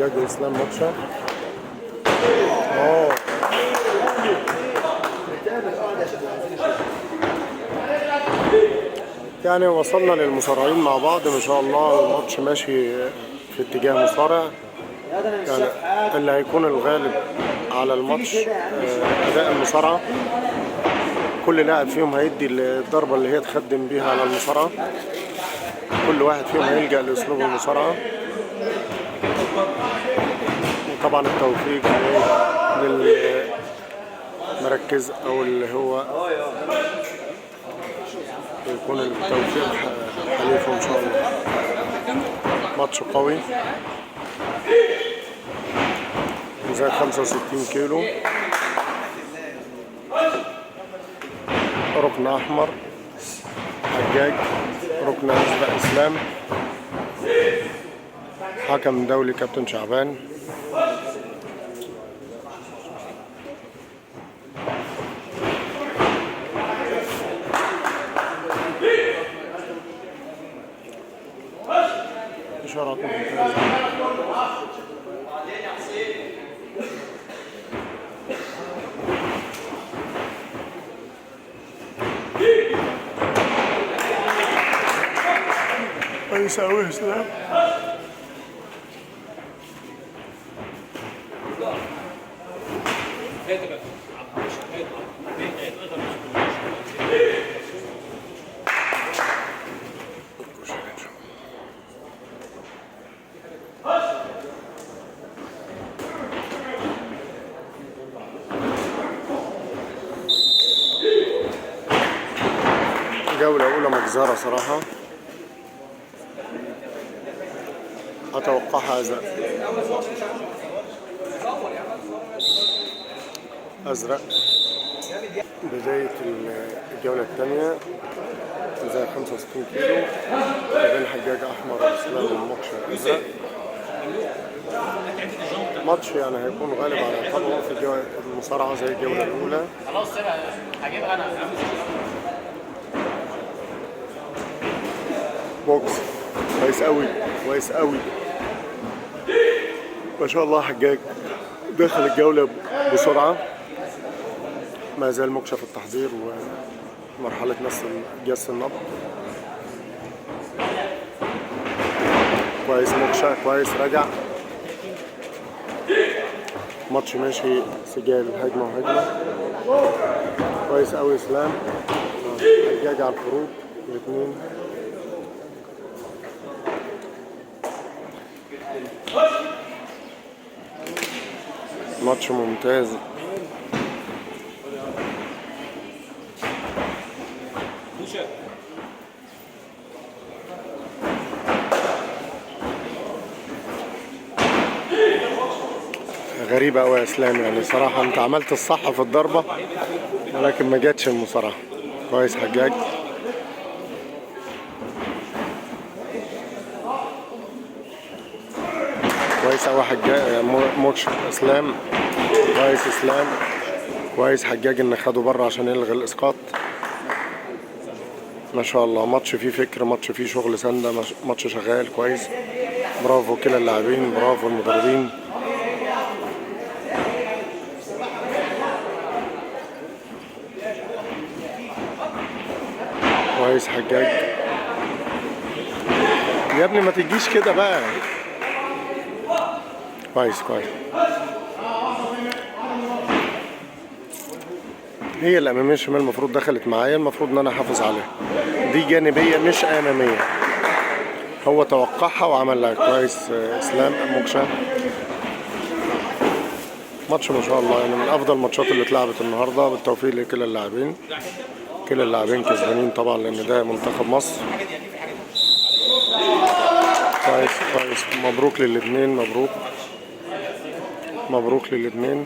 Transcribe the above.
حجاج واسلام موكشة. يعني وصلنا للمصارعين مع بعض ما شاء الله. الماتش ماشي في اتجاه مصارع. يعني اللي هيكون الغالب على الماتش أداء المصارعة. كل لاعب فيهم هيدي الضربة اللي هي تخدم بيها على المصارعة. كل واحد فيهم هيلجأ لأسلوب المصارعة. وطبعا التوفيق للمركز أو اللي هو يكون التوفيق حليفه إن شاء الله. ماتش قوي. ميزان 65 كيلو. ركن أحمر حجاج، ركن أزرق إسلام. حكم دولي كابتن شعبان. إشارات ممتازة. كويس أوي إسلام. جولة أولى مجزرة صراحة. أتوقعها أزرق. بداية الجولة الثانية. زي 65 كيلو بين حجاج أحمر وإسلام الموكشة أزرق. ماتش يعني هيكون غالب على طبعه في المصارعة زي الجولة الأولى. خلاص هجيبها أنا. بوكس كويس قوي كويس قوي ما شاء الله. حجاج دخل الجولة بسرعة. ما زال موكشة في التحضير ومرحلة جس النبض. كويس موكشة كويس رجع. ماتش ماشي سجال هجمة وهجمة. كويس قوي اسلام. حجاج على الخروج الاثنين. ماتش ممتاز. غريبة أوي يا اسلام. يعني صراحة انت عملت الصح في الضربة ولكن ما جاتش المصارعة. كويس حجاج. كويس أوي حجاج موكش اسلام. كويس اسلام. كويس حجاج ان خده بره عشان يلغي الاسقاط. ما شاء الله ماتش فيه فكر، ماتش فيه شغل سندة، ماتش شغال كويس. برافو كلا اللاعبين، برافو المدربين. كويس حجاج. يا ابني ما تجيش كده بقى. كويس كويس. هي الاماميه الشمال المفروض دخلت معايا، المفروض ان انا احافظ عليها. دي جانبيه مش اماميه. هو توقعها وعملها كويس. اسلام موكشة. ماتش ما شاء الله يعني من افضل الماتشات اللي اتلعبت النهارده. بالتوفيق لكلا اللاعبين. كلا اللاعبين كسبانين طبعا لان ده منتخب مصر. كويس كويس. مبروك للاثنين. مبروك مبروك للاثنين.